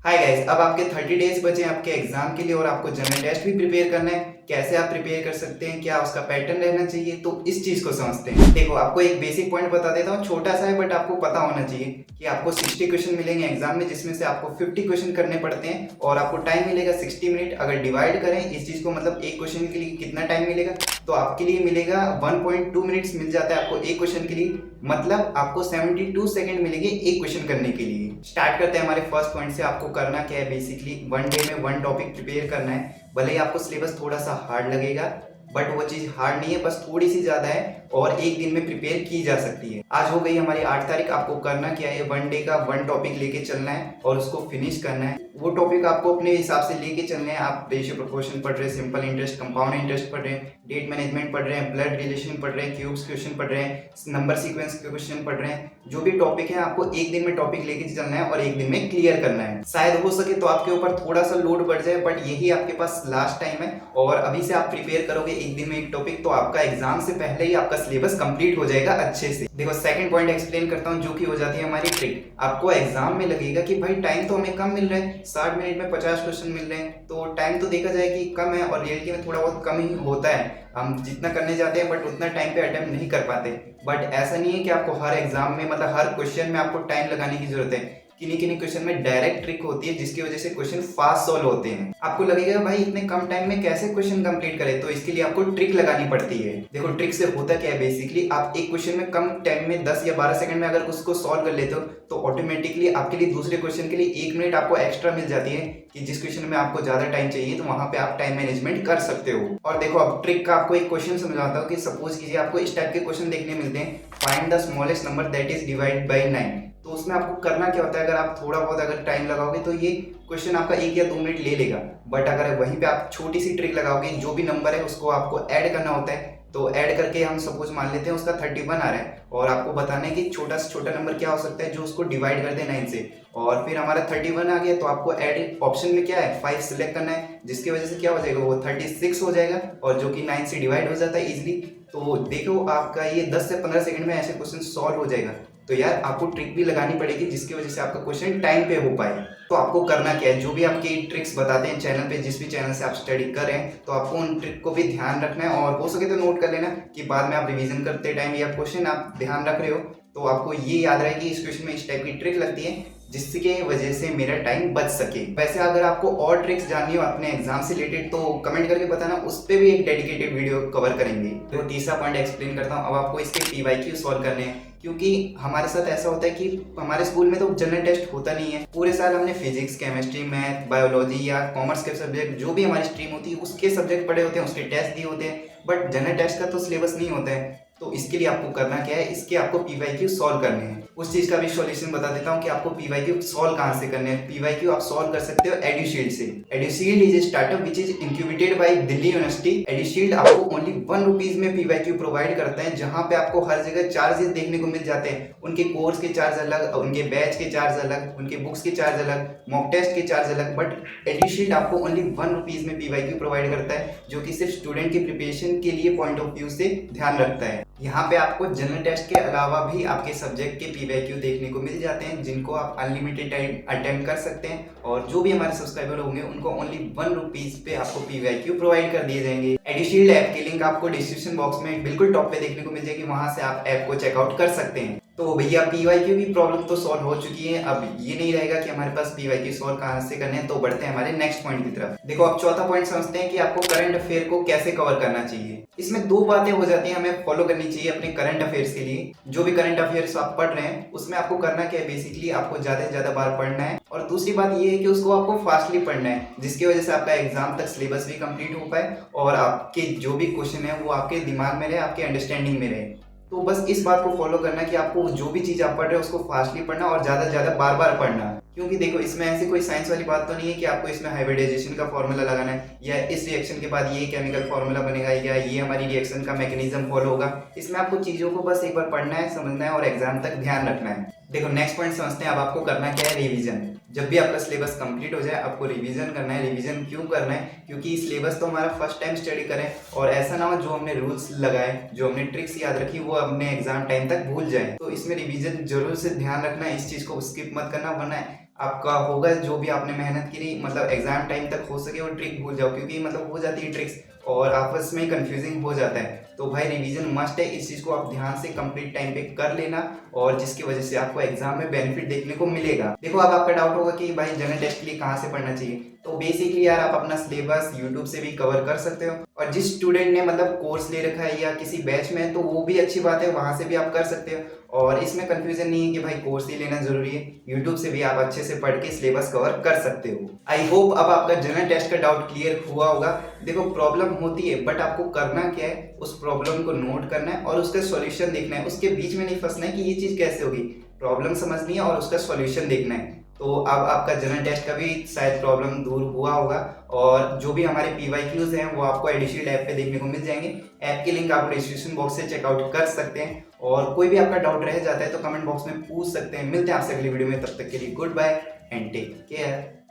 Hi guys, अब आपके 30 days बचे हैं आपके एग्जाम के लिए और आपको जनरल टेस्ट भी प्रिपेयर करना है। कैसे आप प्रिपेयर कर सकते हैं, क्या उसका पैटर्न रहना चाहिए, तो इस चीज को समझते हैं। देखो, आपको एक बेसिक पॉइंट बता देता हूँ, छोटा सा है बट आपको पता होना चाहिए कि आपको 60 क्वेश्चन मिलेंगे एग्जाम में, जिसमें से आपको 50 क्वेश्चन करने पड़ते हैं और आपको टाइम मिलेगा 60 मिनट। अगर डिवाइड करें इस चीज को, मतलब एक क्वेश्चन के लिए कितना टाइम मिलेगा, तो आपके लिए मिलेगा 1.2 मिनट्स मिल जाता है आपको एक क्वेश्चन के लिए। मतलब आपको 72 सेकंड मिलेंगे एक क्वेश्चन करने के लिए। स्टार्ट करते हैं हमारे फर्स्ट पॉइंट से। आपको करना क्या है, बेसिकली वन डे में वन टॉपिक प्रिपेयर करना है। भले ही आपको सिलेबस थोड़ा सा हार्ड लगेगा बट वो चीज हार्ड नहीं है, बस थोड़ी सी ज्यादा है और एक दिन में प्रिपेयर की जा सकती है। आज हो गई हमारी 8 तारीख। आपको करना क्या है, वन डे का वन टॉपिक लेके चलना है और उसको फिनिश करना है। वो टॉपिक आपको अपने हिसाब से लेके चलने हैं। आप रेशियो प्रोपोर्शन पढ़ रहे हैं, सिंपल इंटरेस्ट, कंपाउंड इंटरेस्ट पढ़ रहे हैं, डेट मैनेजमेंट पढ़ रहे हैं, ब्लड रिलेशन पढ़ रहे हैं, क्यूब्स क्वेश्चन पढ़ रहे हैं, नंबर सीक्वेंस के क्वेश्चन पढ़ रहे हैं, जो भी टॉपिक है आपको एक दिन में टॉपिक लेके चलना है और एक दिन में क्लियर करना है। शायद हो सके तो आपके ऊपर थोड़ा सा लोड बढ़ जाए बट यही आपके पास लास्ट टाइम है और अभी से आप प्रिपेयर करोगे एक दिन में एक टॉपिक, तो आपका एग्जाम से पहले ही आपका सिलेबस कंप्लीट हो जाएगा अच्छे से। देखो, सेकंड पॉइंट एक्सप्लेन करता हूँ, जो कि हो जाती है हमारी ट्रिक। आपको एग्जाम में लगेगा कि भाई टाइम तो हमें कम मिल रहा है, 60 मिनट में 50 क्वेश्चन मिल रहे हैं, तो टाइम तो देखा जाए कि कम है और रियलिटी में थोड़ा बहुत कम ही होता है। हम जितना करने जाते हैं बट उतना टाइम पे अटेम्प्ट नहीं कर पाते। बट ऐसा नहीं है कि आपको हर एग्जाम में, मतलब हर क्वेश्चन में आपको टाइम लगाने की जरूरत है। किन्हीं किन्हीं क्वेश्चन में डायरेक्ट ट्रिक होती है जिसकी वजह से क्वेश्चन फास्ट सॉल्व होते हैं। आपको लगेगा भाई इतने कम टाइम में कैसे क्वेश्चन कंप्लीट करें, तो इसके लिए आपको ट्रिक लगानी पड़ती है। देखो, ट्रिक से होता क्या है, बेसिकली आप एक क्वेश्चन में कम टाइम में 10 या 12 सेकंड में अगर उसको सॉल्व कर लेते हो तो ऑटोमेटिकली आपके लिए दूसरे क्वेश्चन के लिए 1 मिनट आपको एक्स्ट्रा मिल जाती है कि जिस क्वेश्चन में आपको ज्यादा टाइम चाहिए तो वहां पे आप टाइम मैनेजमेंट कर सकते हो। और देखो, अब ट्रिक का आपको एक क्वेश्चन समझाता हूँ कि सपोज कीजिए आपको इस टाइप के क्वेश्चन देखने मिलते हैं, find the smallest number that is divide by 9। तो उसमें आपको करना क्या होता है, अगर आप थोड़ा बहुत अगर टाइम लगाओगे तो ये क्वेश्चन आपका 1 या 2 मिनट ले लेगा। बट अगर वहीं पे आप छोटी सी ट्रिक लगाओगे, जो भी नंबर है उसको आपको ऐड करना होता है, तो ऐड करके हम सपोज मान लेते हैं उसका 31 आ रहा है और आपको बताना है कि छोटा से छोटा नंबर क्या हो सकता है जो उसको डिवाइड कर दे 9 से। और फिर हमारा 31 आ गया तो आपको ऐड ऑप्शन में क्या है, 5 सिलेक्ट करना है, जिसकी वजह से क्या हो जाएगा, वो 36 हो जाएगा और जो कि 9 से डिवाइड हो जाता है इजिली। तो देखो, आपका ये 10 से 15 सेकंड में ऐसे क्वेश्चन सॉल्व हो जाएगा। तो यार आपको ट्रिक भी लगानी पड़ेगी जिसकी वजह से आपका क्वेश्चन टाइम पे हो पाए। तो आपको करना क्या है, जो भी आपकी ट्रिक्स बताते हैं चैनल पे, जिस भी चैनल से आप स्टडी कर रहे हैं, तो आपको उन ट्रिक को भी ध्यान रखना है और हो सके तो नोट कर लेना कि बाद में आप रिवीजन करते टाइम या क्वेश्चन आप ध्यान रख रहे हो तो आपको ये याद रहे कि इस क्वेश्चन में इस टाइप की ट्रिक लगती है जिसकी वजह से मेरा टाइम बच सके। वैसे अगर आपको और ट्रिक्स जाननी हो अपने एग्जाम से रिलेटेड तो कमेंट करके बताना, उस पर भी एक डेडिकेटेड वीडियो कवर करेंगे। तो तीसरा पॉइंट एक्सप्लेन करता हूँ। अब आपको इसके पीवाईक्यू सॉल्व करने हैं, क्योंकि हमारे साथ ऐसा होता है कि हमारे स्कूल में तो जनरल टेस्ट होता नहीं है। पूरे साल हमने फिजिक्स, केमिस्ट्री, मैथ, बायोलॉजी या कॉमर्स के सब्जेक्ट, जो भी हमारी स्ट्रीम होती है उसके सब्जेक्ट पढ़े होते हैं, उसके टेस्ट दिए होते हैं, बट जनरल टेस्ट का तो सिलेबस नहीं होता है। तो इसके लिए आपको करना क्या है, इसके आपको पीवाईक्यू सॉल्व करने हैं। उस चीज का भी सॉल्यूशन बता देता हूँ कि आपको पीवाईक्यू सॉल्व कहाँ से करने हैं। पीवाईक्यू आप सॉल्व कर सकते हो एडुशील्ड से। Edushield is a startup which is incubated by Delhi university. Edushield आपको ओनली 1 रुपीज में पीवाईक्यू प्रोवाइड करता है, जहां पे आपको हर जगह चार्जेस देखने को मिल जाते हैं। उनके कोर्स के चार्ज अलग, उनके बैच के चार्ज अलग, उनके बुक्स के चार्ज अलग, मॉक टेस्ट के चार्ज अलग, बट एडुशील्ड आपको ओनली 1 रुपीज में पीवाईक्यू प्रोवाइड करता है, जो कि सिर्फ स्टूडेंट की प्रिपरेशन के लिए पॉइंट ऑफ व्यू से ध्यान रखता है। यहाँ पे आपको जनरल टेस्ट के अलावा भी आपके सब्जेक्ट के पीवाईक्यू देखने को मिल जाते हैं, जिनको आप अनलिमिटेड टाइम अटेम्प्ट कर सकते हैं। और जो भी हमारे सब्सक्राइबर होंगे उनको ओनली 1 रुपीज पे आपको पीवाईक्यू प्रोवाइड कर दिए जाएंगे। एडुशील्ड ऐप की लिंक आपको डिस्क्रिप्शन बॉक्स में बिल्कुल टॉप पे देखने को मिल जाएगी, वहां से आप ऐप को चेकआउट कर सकते हैं। तो भैया पीवाईक्यू की प्रॉब्लम तो सॉल्व हो चुकी है। अब ये नहीं रहेगा कि हमारे पास पीवाईक्यू सॉल्व कहां से करने हैं, तो बढ़ते हैं हमारे नेक्स्ट पॉइंट की तरफ। देखो, अब चौथा पॉइंट समझते हैं कि आपको करंट अफेयर को कैसे कवर करना चाहिए। इसमें 2 बातें हो जाती हैं हमें फॉलो करनी चाहिए अपने करंट अफेयर्स के लिए। जो भी करंट अफेयर्स आप पढ़ रहे हैं उसमें आपको करना क्या है, बेसिकली आपको ज्यादा से ज्यादा बार पढ़ना है और दूसरी बात ये है कि उसको आपको फास्टली पढ़ना है, जिसकी वजह से आपका एग्जाम तक सिलेबस भी कंप्लीट हो पाए और आपके जो भी क्वेश्चन है वो आपके दिमाग में रहे, आपके अंडरस्टैंडिंग में रहे। तो बस इस बात को फॉलो करना कि आपको जो भी चीज आप पढ़ रहे हो उसको फास्टली पढ़ना और ज्यादा से ज्यादा बार बार पढ़ना। क्योंकि देखो, इसमें ऐसी कोई साइंस वाली बात तो नहीं है कि आपको इसमें हाइब्रिडाइजेशन का फॉर्मूला लगाना है या इस रिएक्शन के बाद ये केमिकल फॉर्मूला बनेगा या ये हमारी रिएक्शन का मैकेनिज्म फॉलो होगा। इसमें आपको चीजों को बस एक बार पढ़ना है, समझना है और एग्जाम तक ध्यान रखना है। देखो, नेक्स्ट पॉइंट समझते हैं। अब आपको करना क्या है, रिवीजन। जब भी आपका सिलेबस कंप्लीट हो जाए आपको रिवीजन करना है। रिवीजन क्यों करना है, क्योंकि सिलेबस तो हमारा फर्स्ट टाइम स्टडी करें और ऐसा ना हो जो हमने रूल्स लगाए, जो हमने ट्रिक्स याद रखी वो अपने एग्जाम टाइम तक भूल जाए। तो इसमें रिवीजन जरूर से ध्यान रखना है, इस चीज को स्किप मत करना, वरना आपका होगा जो भी आपने मेहनत करी, मतलब एग्जाम टाइम तक हो सके वो ट्रिक भूल जाओ, क्योंकि मतलब हो जाती है ट्रिक्स और आपस में कंफ्यूजिंग हो जाता है। तो भाई रिवीजन मस्ट है, इस चीज़ को आप ध्यान से कंप्लीट टाइम पे कर लेना और जिसकी वजह से आपको एग्जाम में बेनिफिट देखने को मिलेगा। देखो अब आपका डाउट होगा कि भाई जनरल टेस्ट के लिए कहाँ से पढ़ना चाहिए, तो बेसिकली यार आप अपना सिलेबस यूट्यूब से भी कवर कर सकते हो और जिस स्टूडेंट ने मतलब कोर्स ले रखा है या किसी बैच में है तो वो भी अच्छी बात है, वहां से भी आप कर सकते हो। और इसमें कंफ्यूजन नहीं है कि भाई कोर्स ही लेना जरूरी है, यूट्यूब से भी आप अच्छे से पढ़ के सिलेबस कवर कर सकते हो। आई होप अब आपका जनरल टेस्ट का डाउट क्लियर हुआ होगा। देखो प्रॉब्लम होती है बट आपको करना क्या है, उस प्रॉब्लम को नोट करना है और उसका सॉल्यूशन देखना है, उसके बीच में नहीं फंसना है कि ये चीज कैसे होगी। प्रॉब्लम समझनी है और उसका सॉल्यूशन देखना है। तो अब आपका जनरल टेस्ट का भी शायद प्रॉब्लम दूर हुआ होगा और जो भी हमारे PYQs हैं वो आपको एडिशियल ऐप पे देखने को मिल जाएंगे। ऐप की लिंक आप डिस्क्रिप्शन बॉक्स से चेकआउट कर सकते हैं और कोई भी आपका डाउट रह जाता है तो कमेंट बॉक्स में पूछ सकते हैं। मिलते हैं आपसे अगली वीडियो में, तब तक के लिए good bye and take care.